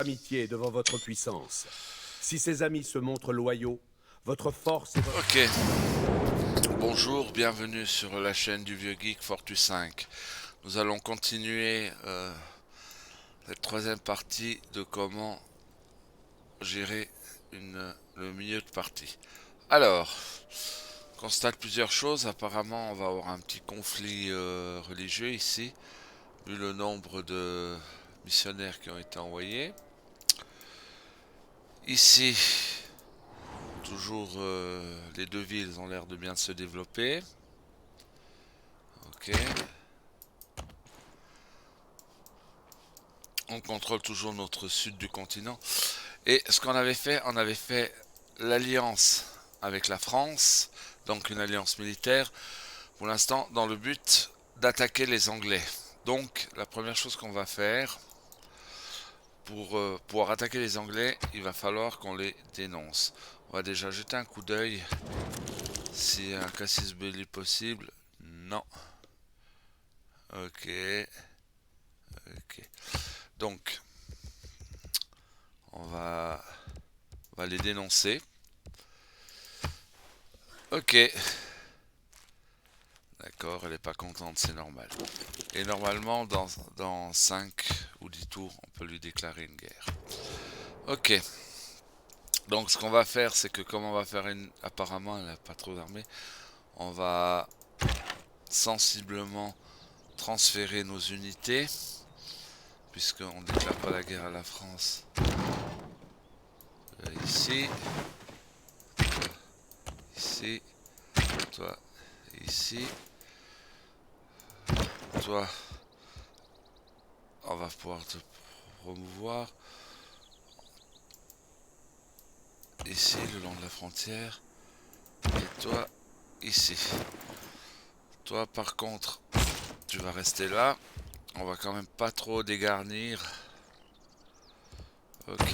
amitié devant votre puissance. Si ces amis se montrent loyaux, votre force et votre... Ok, bonjour, bienvenue sur la chaîne du Vieux Geek Fortu 5. Nous allons continuer la troisième partie de comment gérer le milieu de partie. Alors, on constate plusieurs choses. Apparemment, on va avoir un petit conflit religieux ici, vu le nombre de missionnaires qui ont été envoyés. Ici, toujours les deux villes ont l'air de bien se développer. Ok. On contrôle toujours notre sud du continent. Et ce qu'on avait fait, on avait fait l'alliance avec la France, donc une alliance militaire, pour l'instant dans le but d'attaquer les Anglais. Donc la première chose qu'on va faire, pour pouvoir attaquer les Anglais, il va falloir qu'on les dénonce. On va déjà jeter un coup d'œil si un Casus Belli possible. Non. Ok. Ok. Donc, on va les dénoncer. Ok. D'accord, elle est pas contente, c'est normal. Et normalement, dans 5 ou 10 tours, on peut lui déclarer une guerre. Ok. Donc ce qu'on va faire, c'est que comme on va faire une... Apparemment, elle n'a pas trop d'armée. On va sensiblement transférer nos unités. Puisqu'on ne déclare pas la guerre à la France. Ici. Toi, ici. Toi, ici. Toi, on va pouvoir te promouvoir. Ici, le long de la frontière. Et toi, ici. Toi, par contre, tu vas rester là. On va quand même pas trop dégarnir. Ok.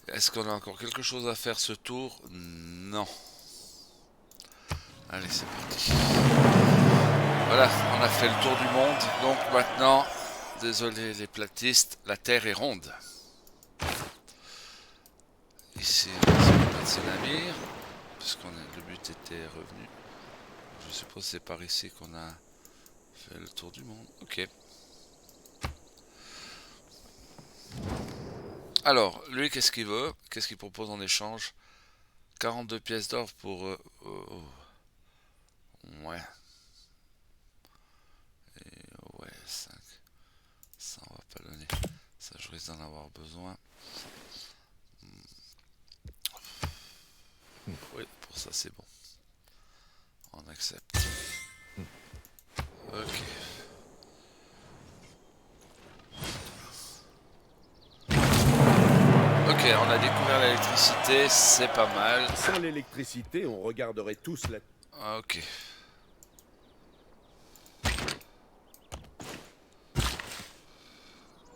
Est-ce qu'on a encore quelque chose à faire ce tour? Non. Allez, c'est parti. Voilà, on a fait le tour du monde. Donc maintenant, désolé les platistes, la Terre est ronde. Ici, on va mettre ce navire. Puisqu'on le but était revenu. Je suppose que c'est par ici qu'on a fait le tour du monde. Ok. Alors, lui, qu'est-ce qu'il veut? Qu'est-ce qu'il propose en échange? 42 pièces d'or pour... ouais. Et ouais, 5. Ça, on va pas donner. Ça, je risque d'en avoir besoin. Oui, pour ça, c'est bon. On accepte. Ok. Ok, on a découvert l'électricité, c'est pas mal. Sans l'électricité, on regarderait tous la... Ok.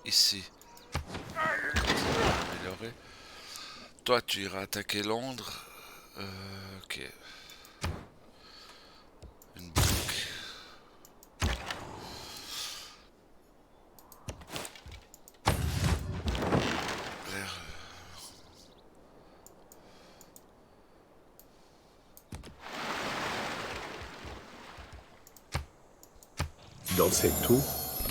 Ici, amélioré. Toi, tu iras attaquer Londres. Ok. Une banque. L'air. Dans cette eau,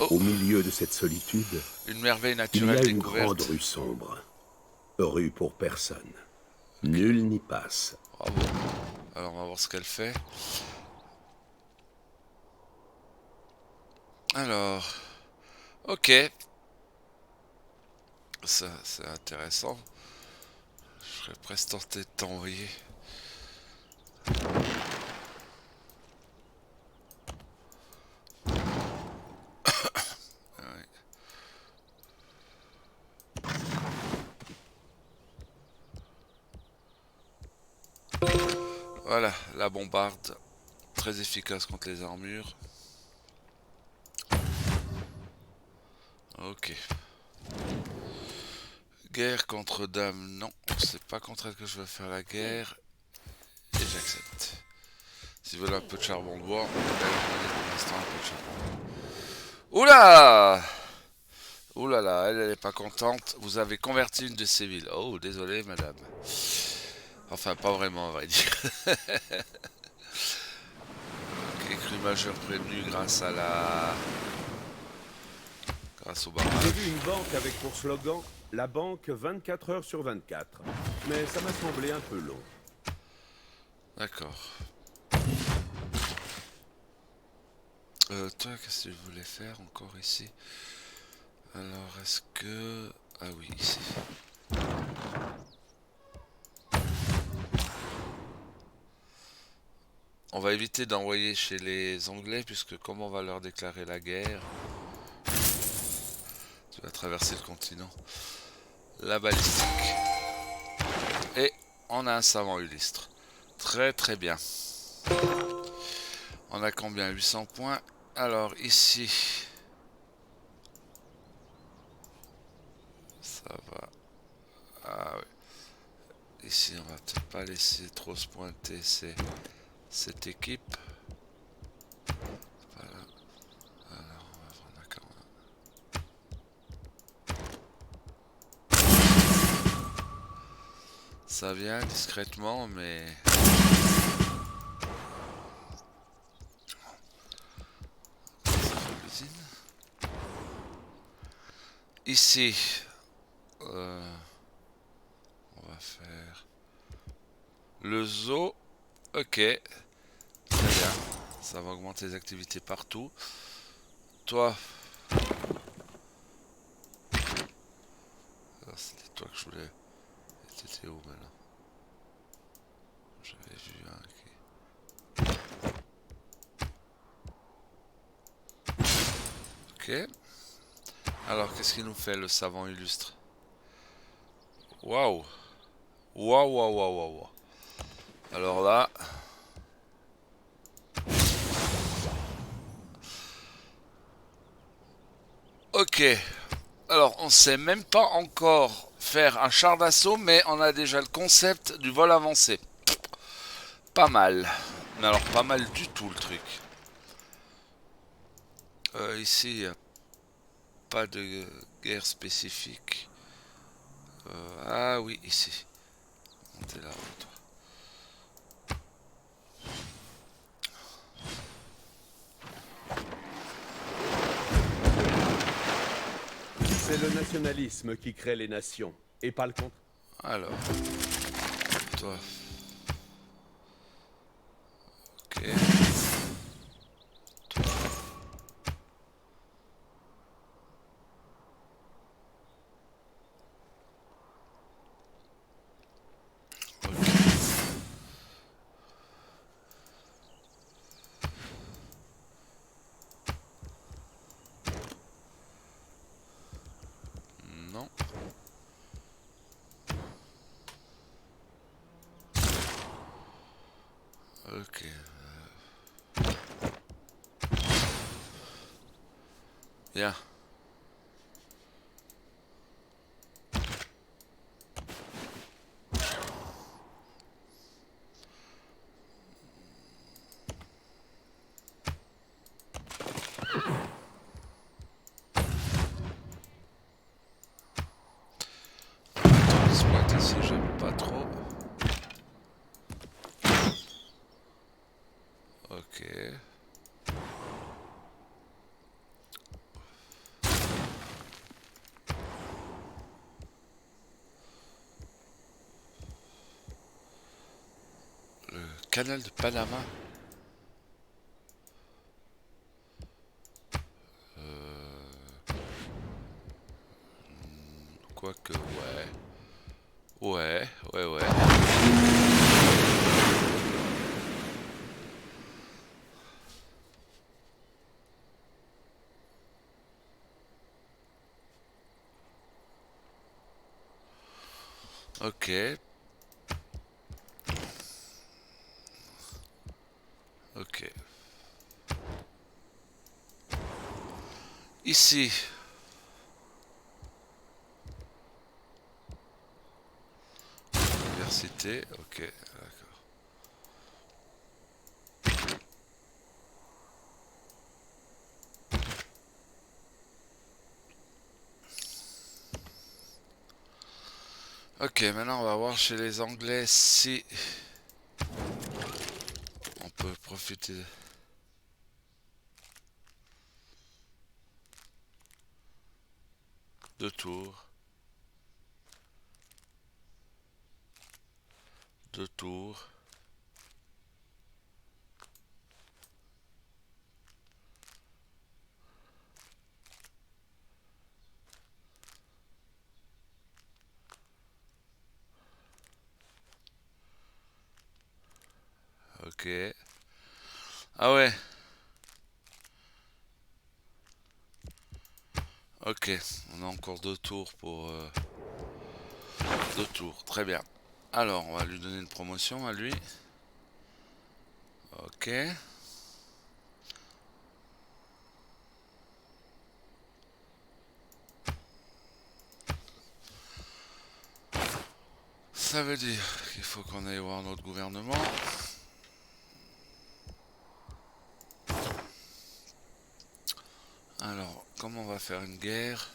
Oh, au milieu de cette solitude, une merveille il y naturelle a une grande découverte. rue sombre. Rue pour personne. Nul n'y passe. Bravo. Alors, on va voir ce qu'elle fait. Alors, ok. Ça, c'est intéressant. Je serais presque tenté de t'envoyer. Ouais. Voilà, la bombarde. Très efficace contre les armures. Ok. Guerre contre dame, non. C'est pas contre elle que je veux faire la guerre. Et j'accepte. S'ils veulent un peu de charbon de bois, on va leur donner pour l'instant un peu de charbon. Oula! Ouh là là, elle est pas contente. Vous avez converti une de ses villes. Oh, désolé, madame. Enfin, pas vraiment, à vrai dire. Ok, crue majeure prévenue grâce au J'ai barrage. vu une banque avec pour slogan la banque 24 heures sur 24. Mais ça m'a semblé un peu long. D'accord. Toi, qu'est-ce que tu voulais faire encore ici? Alors, est-ce que... Ah oui, ici. On va éviter d'envoyer chez les Anglais, puisque comme on va leur déclarer la guerre, tu vas traverser le continent. La balistique. Et on a un savant illustre. Très très bien. On a combien? 800 points. Alors ici, ça va. Ah oui. Ici, on va peut-être pas laisser trop se pointer cette équipe. Voilà. Alors, on va prendre un 40. Ça vient discrètement, mais ici, on va faire le zoo. Ok, très bien. Ça va augmenter les activités partout. Toi, c'était toi que je voulais. T'étais où maintenant? J'avais vu un qui. Ok. Alors, qu'est-ce qu'il nous fait le savant illustre? Waouh! Waouh, waouh, waouh, waouh, waouh. Alors là. Ok. Alors, on sait même pas encore faire un char d'assaut, mais on a déjà le concept du vol avancé. Pas mal. Mais alors, pas mal du tout le truc. Ici, il n'y a pas de guerre spécifique. Ah oui, ici. Montez là, toi. C'est le nationalisme qui crée les nations, et pas le contraire. Alors, toi. Ok. Ok. Non. Ok. Bien. Exploite ici, j'aime pas trop. Ok. Le canal de Panama. Quoique, ouais. Ouais, ouais, ouais. Ok. Ok. Ici. Université. Ok. D'accord. Ok, maintenant on va voir chez les Anglais si on peut profiter. De tours. Deux tours. Ok. Ah ouais. Ok. On a encore deux tours pour... deux tours. Très bien. Alors, on va lui donner une promotion à lui. Ok. Ça veut dire qu'il faut qu'on aille voir notre gouvernement. Alors, comment on va faire une guerre?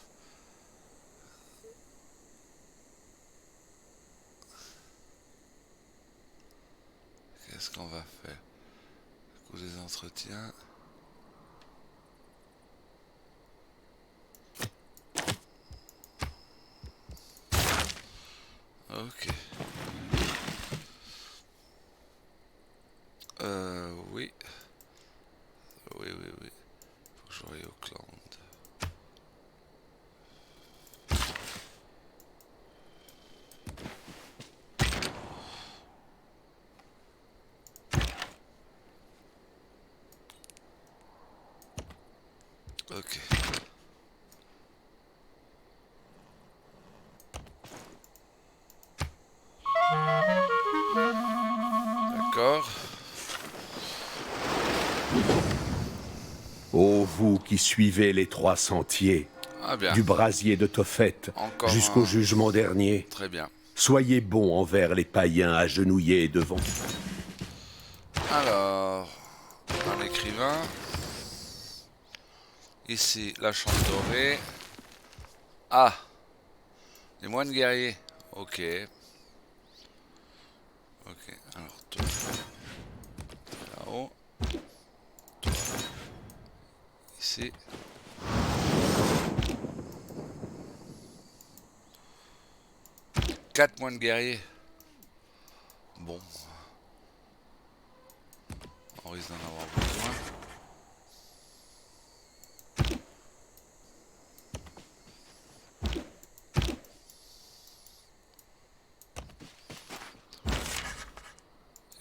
Qu'est-ce qu'on va faire? Coup des entretiens. Ok. Oui. Oui, oui, oui. Faut que je voie Auckland. Ok. D'accord. Ô vous qui suivez les trois sentiers, Ah bien. du brasier de Tophet Encore jusqu'au un. jugement dernier, Très bien. soyez bons envers les païens agenouillés devant. Alors, un écrivain. Ici, la chambre dorée. Ah, les moines guerriers. Ok. Ok, alors toi, là-haut. Toi, ici. Quatre moines guerriers. Bon, on risque d'en avoir besoin.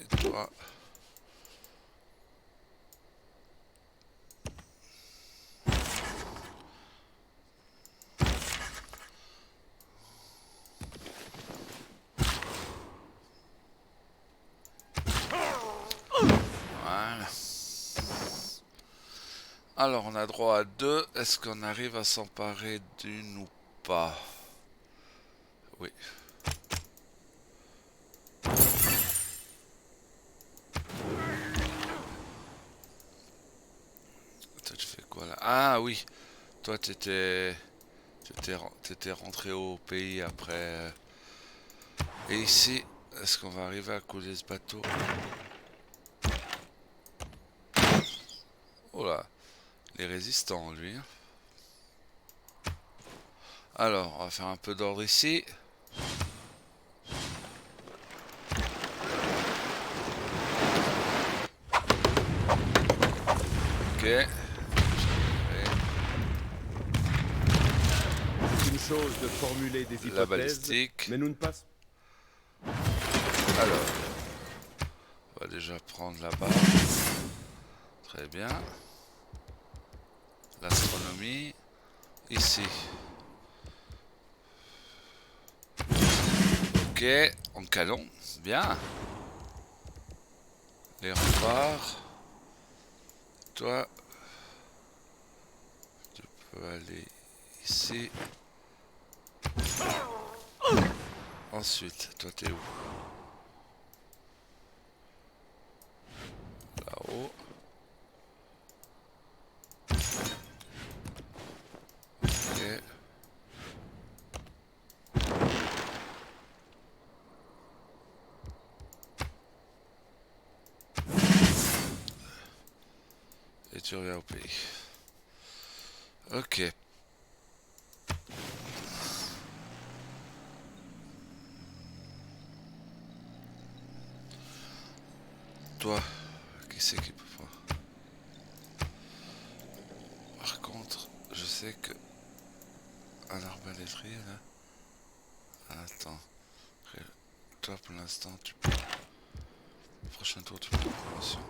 Et toi. Voilà. Alors, on a droit à deux. Est-ce qu'on arrive à s'emparer d'une ou pas? Oui. Toi, tu fais quoi là? Ah oui. Toi, t'étais rentré au pays après. Et ici, est-ce qu'on va arriver à couler ce bateau? Oh là, les résistants, lui. Hein. Alors, on va faire un peu d'ordre ici. Ok. C'est une chose de formuler des La hypothèses, balistique. mais nous ne passons. Alors, on va déjà prendre là-bas. Très bien. L'astronomie. Ici. Ok, en canon. Bien. Les remparts. Toi, tu peux aller ici. Ensuite, toi t'es où? Là-haut. Ok. tu reviens au pays. Ok. Toi, qui c'est qui peut pas? Par contre, je sais que un arbalétrier là. Attends. Toi pour l'instant tu peux. Le prochain tour tu peux la promotion.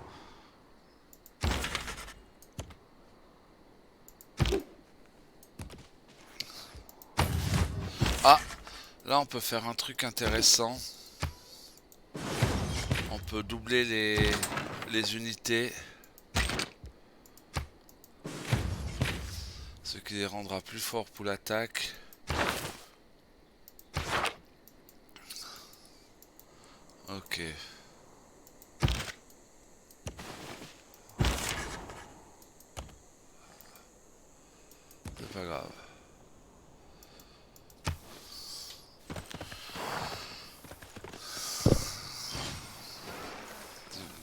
Ah, là on peut faire un truc intéressant. On peut doubler les unités. Ce qui les rendra plus forts pour l'attaque. Ok. C'est pas grave.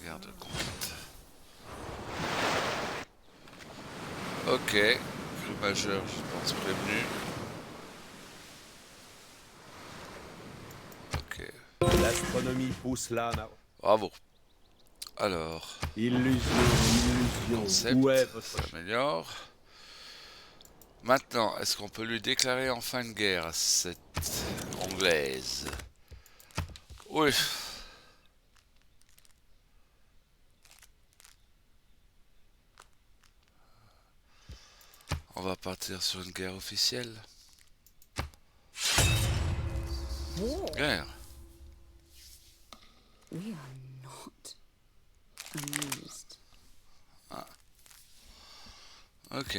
Garde compte. Ok. Crue majeure, je pense prévenu. Ok. L'astronomie pousse l'âme à... Bravo. Alors, Illusion, concept, où est votre... ça s'améliore. Maintenant, est-ce qu'on peut lui déclarer enfin une guerre à cette anglaise? Oui. On va partir sur une guerre officielle. Guerre. We are not amused. Ok.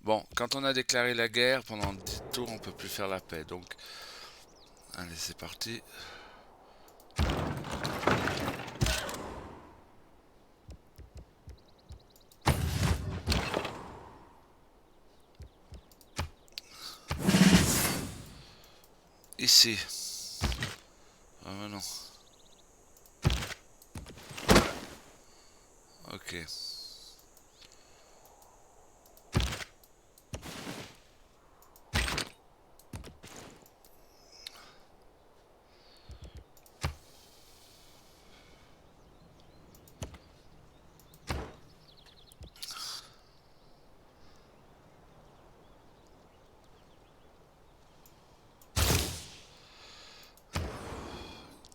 Bon, quand on a déclaré la guerre, pendant 10 tours, on peut plus faire la paix. Donc, allez, c'est parti. Ici. Ah mais non. Ok.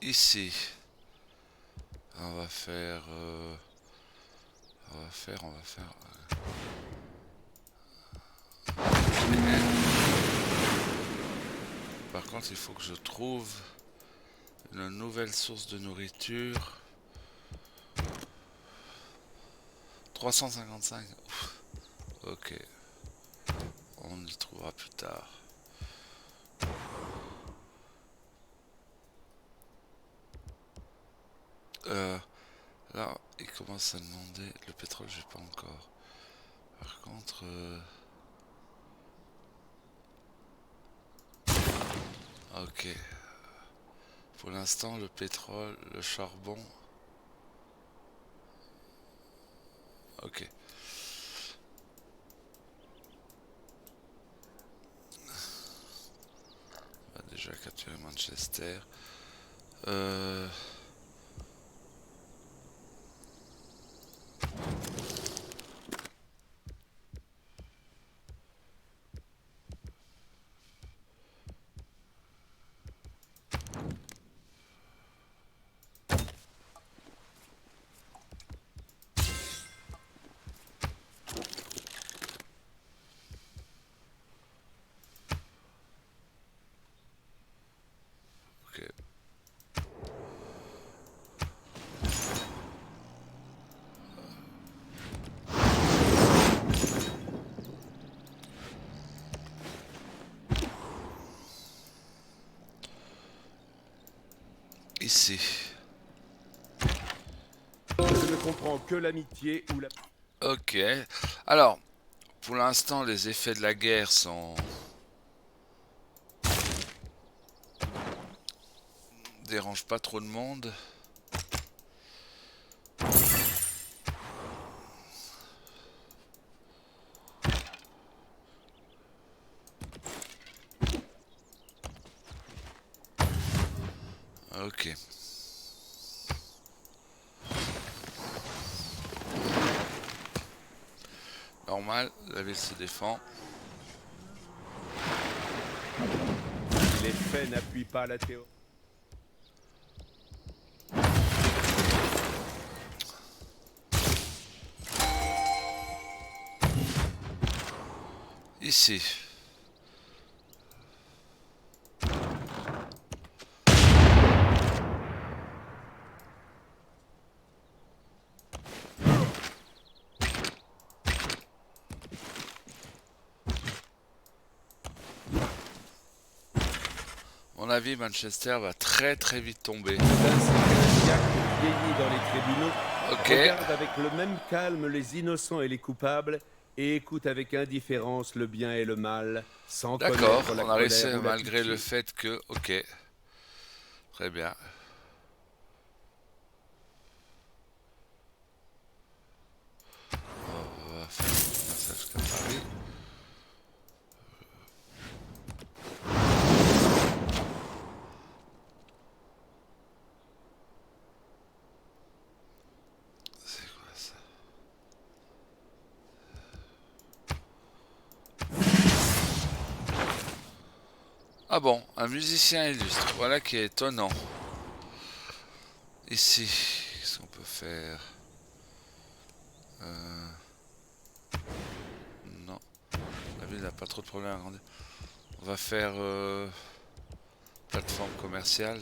Ici. On va faire... On va faire... Par contre, il faut que je trouve une nouvelle source de nourriture. 355. Ouf. Ok. On y trouvera plus tard. Là, il commence à demander... Le pétrole, j'ai pas encore. Par contre... Ok. Pour l'instant, le pétrole, le charbon... Ok. On va déjà capturer Manchester. Ok. Ici. Je ne comprends que l'amitié ou la... Ok. Alors, pour l'instant, les effets de la guerre sont... dérangent pas trop de monde. Ok. Normal, la ville se défend. Les faits n'appuient pas la théorie. Ici. À mon avis, Manchester va très très vite tomber. Jack vieillit dans les tribunaux. Ok. Regarde avec le même calme les innocents et les coupables et écoute avec indifférence le bien et le mal, sans D'accord, connaître la on a réussi colère ou la malgré pitié. le fait que... Ok. Très bien. On va faire un passage comme Paris. C'est quoi ça? Ah bon, un musicien illustre. Voilà qui est étonnant. Ici, qu'est-ce qu'on peut faire? Non, la ville n'a pas trop de problèmes à grandir. On va faire plateforme commerciale.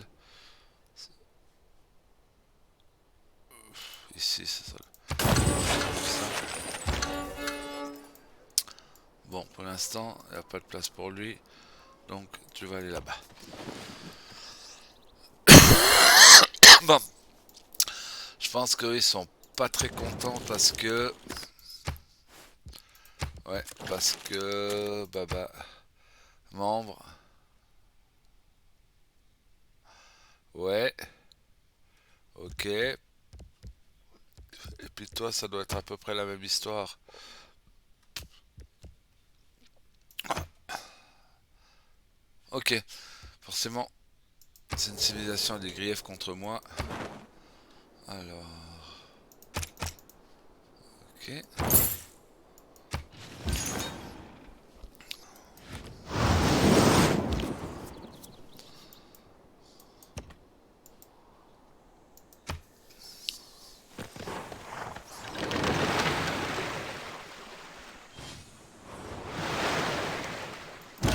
Ici, c'est ça. Bon, pour l'instant, il n'y a pas de place pour lui. Donc, tu vas aller là-bas. Bon. Je pense qu'ils sont pas très contents parce que... Ouais, parce que... Baba... Membre... Ouais. Ok. Et puis toi, ça doit être à peu près la même histoire. Ok. Forcément, c'est une civilisation à des griefs contre moi. Alors... Ok.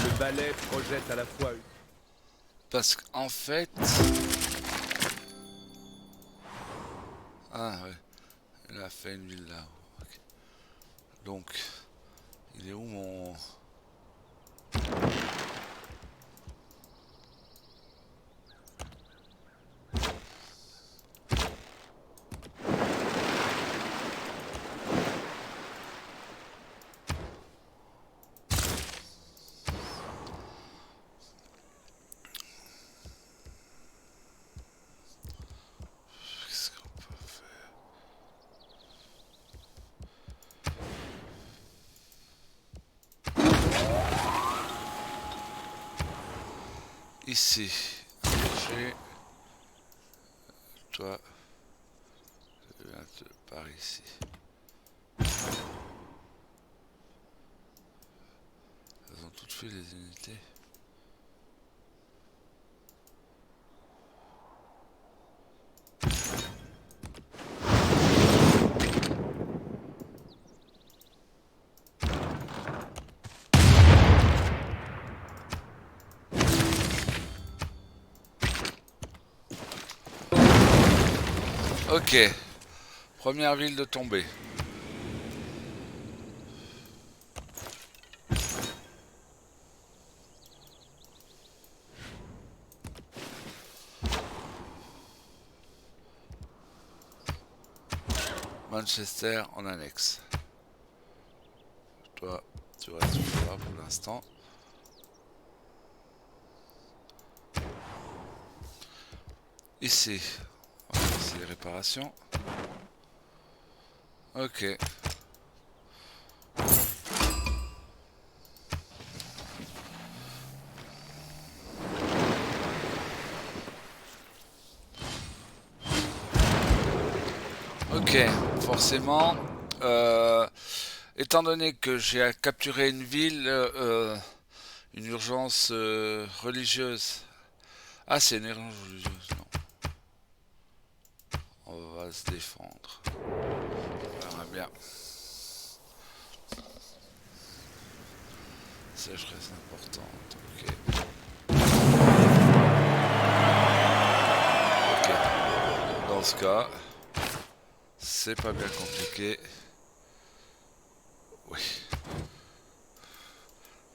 Le balai projette à la fois Parce qu'en fait... Ah ouais. Il a fait une ville là. Ok. Donc... Il est où mon... Qu'est-ce qu'on peut faire? Ici. Marché. Toi. Je viens par ici. Elles ont toutes fait les unités. Ok. Première ville de tomber. Manchester en annexe. Toi, tu restes là pour l'instant. Ici, on va faire les réparations. Ok. Ok, forcément, étant donné que j'ai capturé une ville, une urgence religieuse. Ah, c'est une urgence religieuse, non. On va se défendre. On verra bien. Sécheresse importante, ok. Ok, dans ce cas, c'est pas bien compliqué. Oui.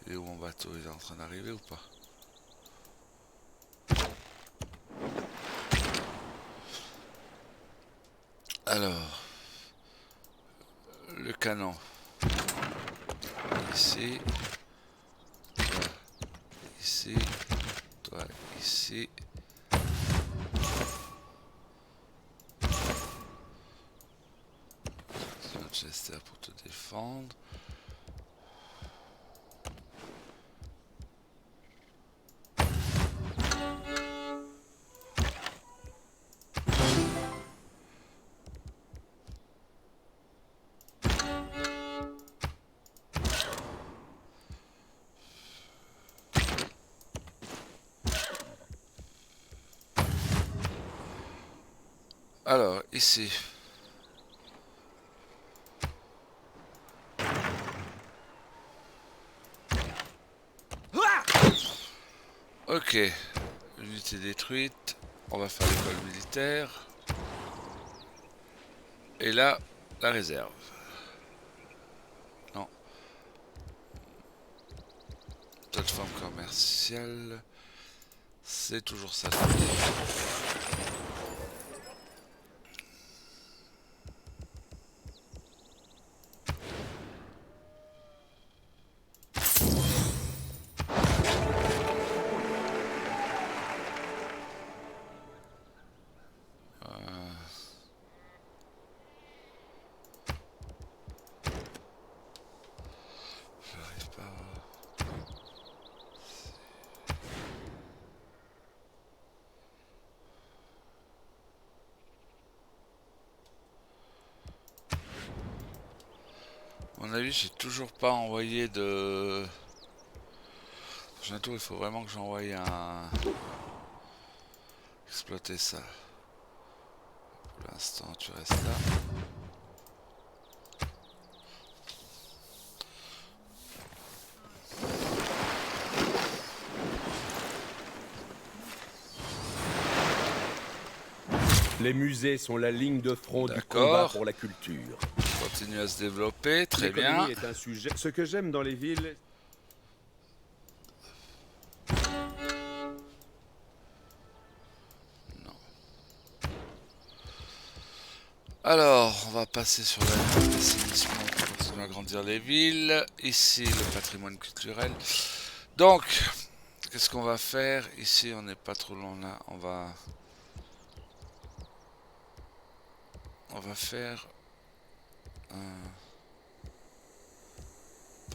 Il est où mon bateau? Il est en train d'arriver ou pas? Alors, le canon. Ici. Toi, ici. Toi, ici. Manchester pour te défendre. Alors, ici. Ok, l'unité détruite. On va faire l'école militaire. Et là, la réserve. Non. Plateforme commerciale. C'est toujours ça. J'arrive pas à... À mon avis, j'ai toujours pas envoyé de... Bientôt, il faut vraiment que j'envoie un... Exploiter ça. Pour l'instant, tu restes là. Les musées sont la ligne de front du D'accord. combat pour la culture. Continue à se développer, très L'économie bien. est un sujet. Ce que j'aime dans les villes, Alors, on va passer sur l'assainissement pour continuer à grandir les villes. Ici, le patrimoine culturel. Donc, qu'est-ce qu'on va faire? Ici, on n'est pas trop loin là. On va faire un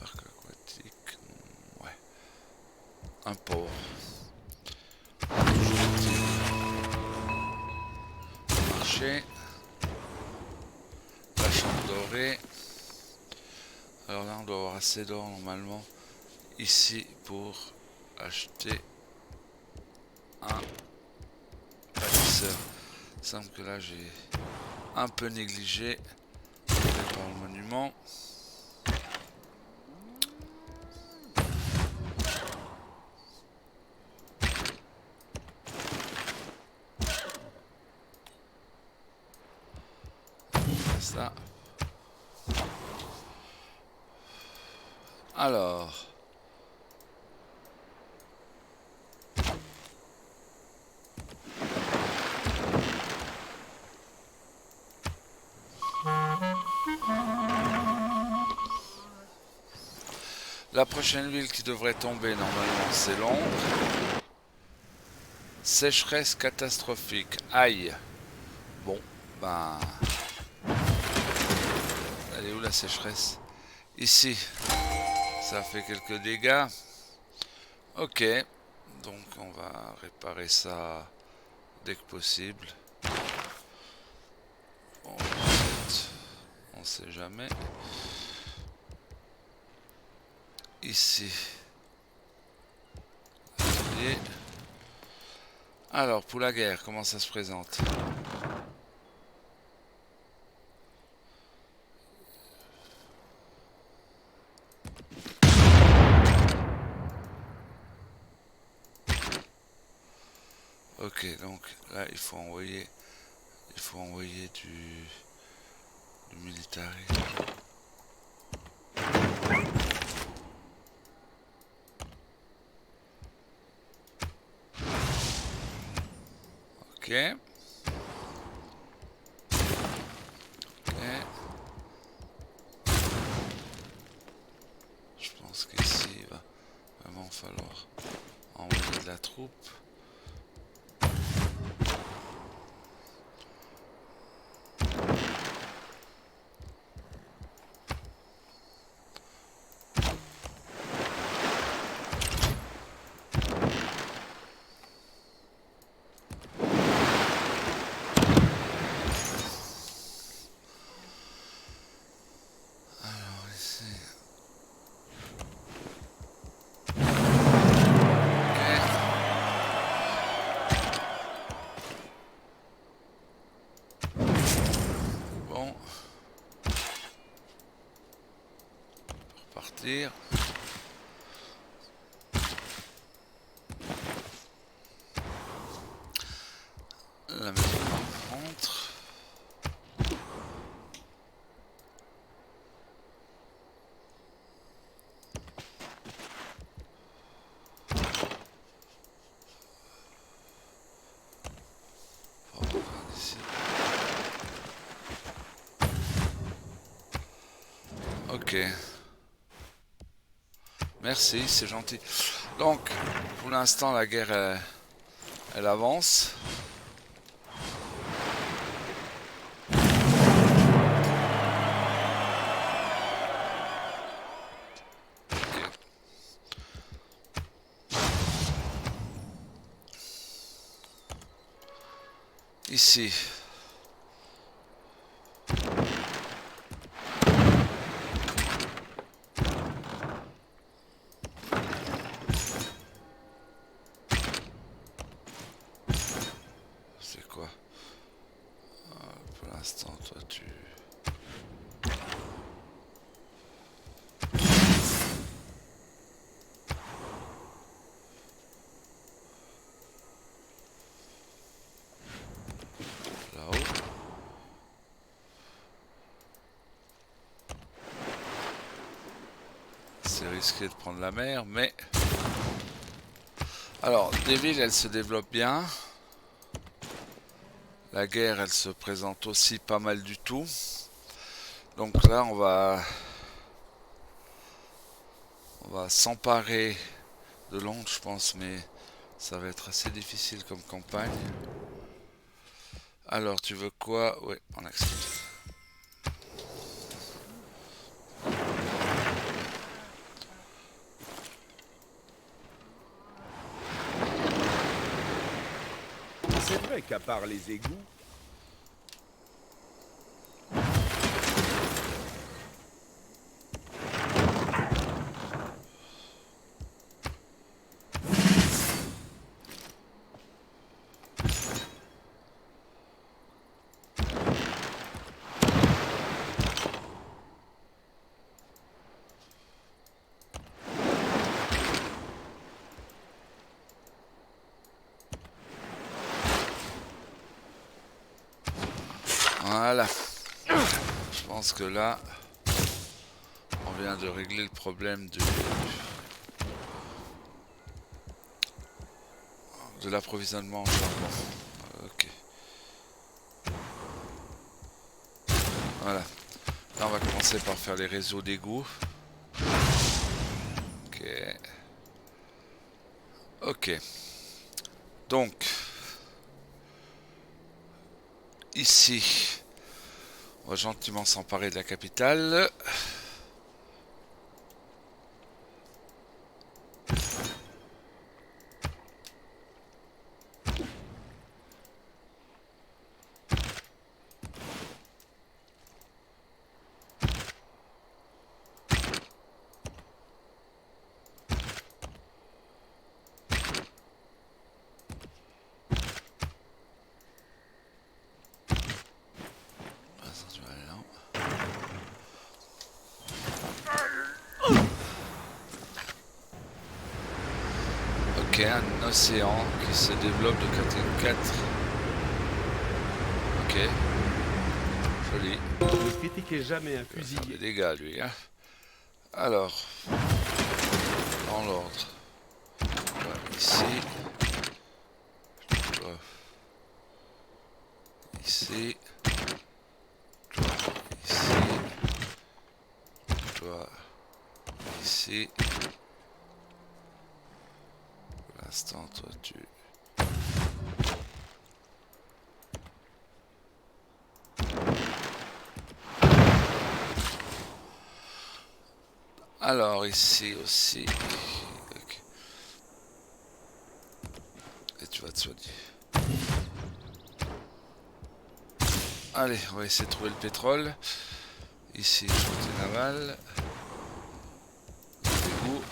parc aquatique. Ouais. Un port. Marché. La chambre dorée. Alors là, on doit avoir assez d'or normalement. Ici, pour acheter un bâtisseur. Il semble que là, j'ai un peu négligé par le monument. Ça. Alors. La prochaine ville qui devrait tomber normalement, c'est Londres. Sécheresse catastrophique. Aïe. Bon, ben... Elle est où la sécheresse? Ici. Ça fait quelques dégâts. Ok. Donc on va réparer ça dès que possible. Bon, on sait jamais. Ici. Atelier. Alors, pour la guerre, comment ça se présente? Ok, donc là, il faut envoyer du military. Ok. Ok. Je pense qu'ici, il va vraiment falloir envoyer de la troupe. Alors ici. Bon. Repartir. La maison rentre. Ici. Ok. Merci, c'est gentil. Donc, pour l'instant, la guerre, elle avance. Ici. C'est quoi? Pour l'instant, toi, tu... Là-haut. C'est risqué de prendre la mer, mais... Alors, des villes, elles se développent bien. La guerre, elle se présente aussi pas mal du tout. Donc là, on va s'emparer de Londres, je pense, mais ça va être assez difficile comme campagne. Alors, tu veux quoi? Ouais, on accepte. C'est vrai qu'à part les égouts, Voilà. Je pense que là, on vient de régler le problème de l'approvisionnement en charbon. Ok. Voilà. Là, on va commencer par faire les réseaux d'égouts. Ok. Ok. Donc, ici, on va gentiment s'emparer de la capitale. Ok, un océan qui se développe de 4 en 4. Ok. Joli. Ne critiquez jamais un Il va faire fusilier. des dégâts lui. Hein. Alors, dans l'ordre. Ici. Toi. Ici. Toi. Ici. Toi. Ici. Pour l'instant, toi tu... Alors ici aussi. Ok. Et tu vas te soigner. Allez, on va essayer de trouver le pétrole. Ici, chantier naval. L'égout.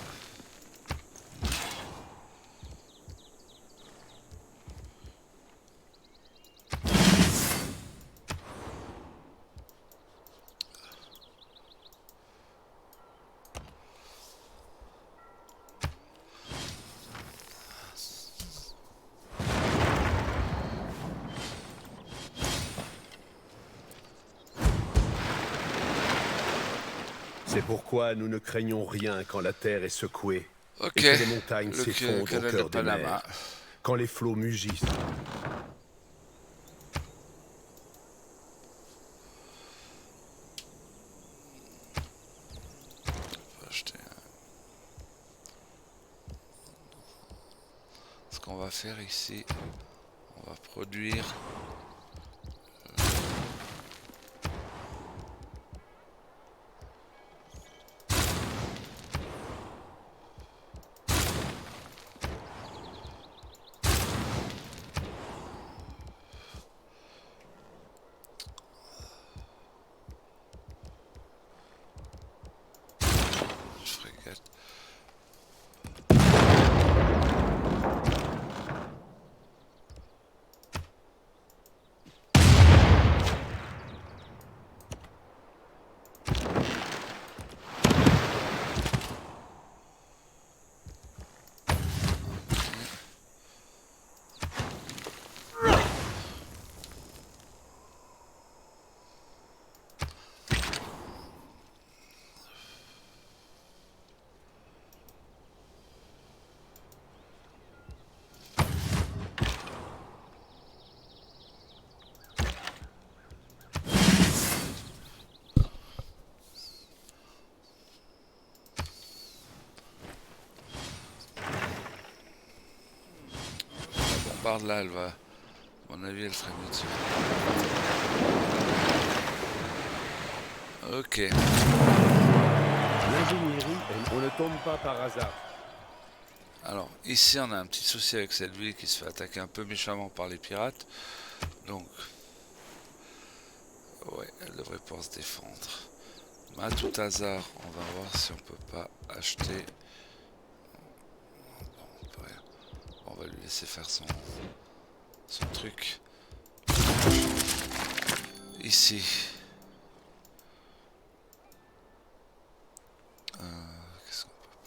C'est pourquoi nous ne craignons rien quand la terre est secouée. Ok. Et que les montagnes Le s'effondrent au canal de cœur des Panama. mers. Quand les flots mugissent. On va acheter ce qu'on va faire ici, on va produire une frégate. La bombarde là, elle va, à mon avis, elle ferait mieux dessus. Ok, L'ingénierie, on ne tombe pas par hasard. alors ici on a un petit souci avec cette ville qui se fait attaquer un peu méchamment par les pirates. Donc, ouais, elle devrait pouvoir se défendre. Mais à tout hasard, on va voir si on peut pas acheter. On peut rien. On va lui laisser faire son truc. Ici. Qu'est-ce qu'on peut pas.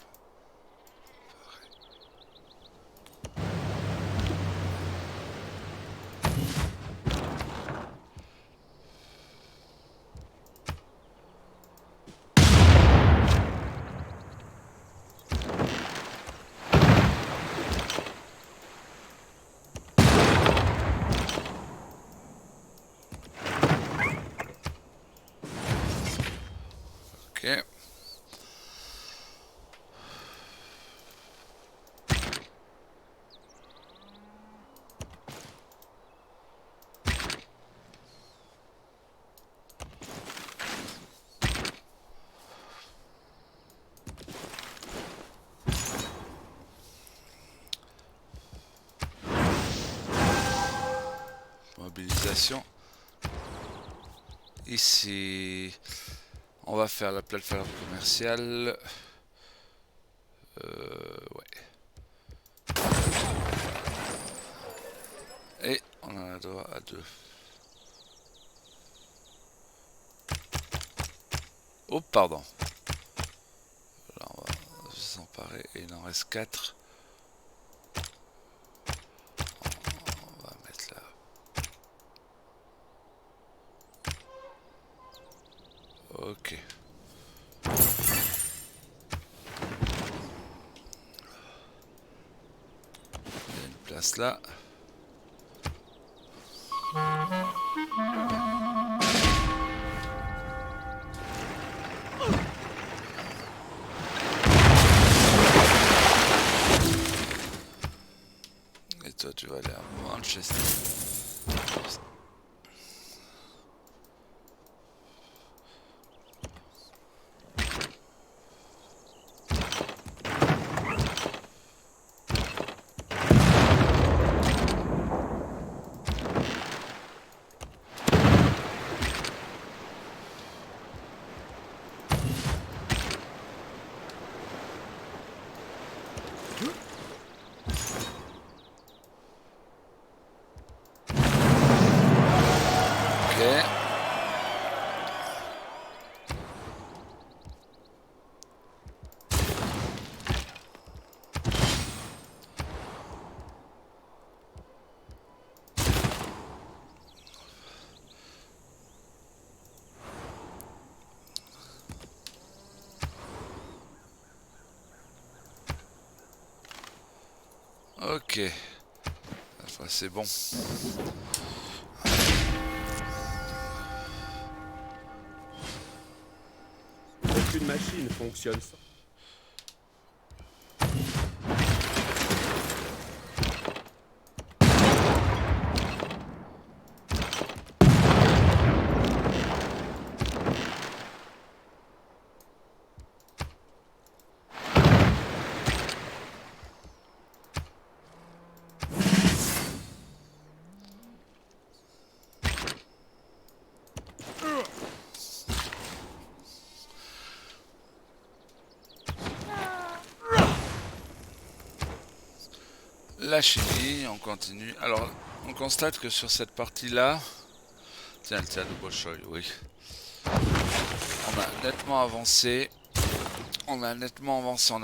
Ok. Mobilisation. Ici, on va faire la plateforme commerciale. Ouais. Et on en a droit à 2. Oh, pardon. Là, on va s'emparer et il en reste 4. Ok. Il y a une place là. Et toi, tu vas aller à Manchester. Ok. Ok. Enfin, c'est bon. Aucune machine fonctionne sans. La chimie, on continue. Alors, on constate que sur cette partie-là... Tiens, le tient de Bolshoi, oui. On a nettement avancé. On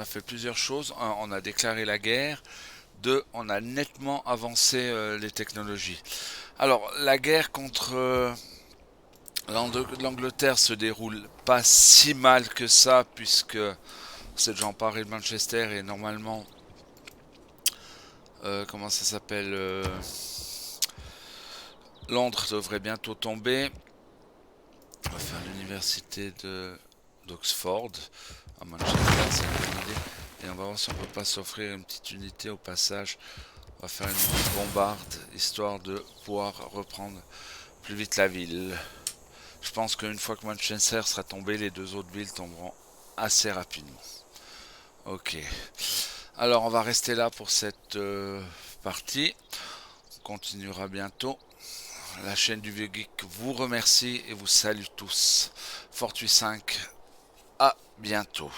a fait plusieurs choses. Un, on a déclaré la guerre. Deux, on a nettement avancé les technologies. Alors, la guerre contre l'Angleterre se déroule pas si mal que ça, puisque c'est déjà emparé de Manchester et normalement... comment ça s'appelle Londres devrait bientôt tomber. On va faire l'université d'Oxford à Manchester, c'est une bonne idée. Et on va voir si on peut pas s'offrir une petite unité au passage. On va faire une petite bombarde, histoire de pouvoir reprendre plus vite la ville. Je pense qu'une fois que Manchester sera tombé, les deux autres villes tomberont assez rapidement. Ok. Alors on va rester là pour cette partie. On continuera bientôt. La chaîne du Vieux Geek vous remercie et vous salue tous. Fortuit 5, à bientôt.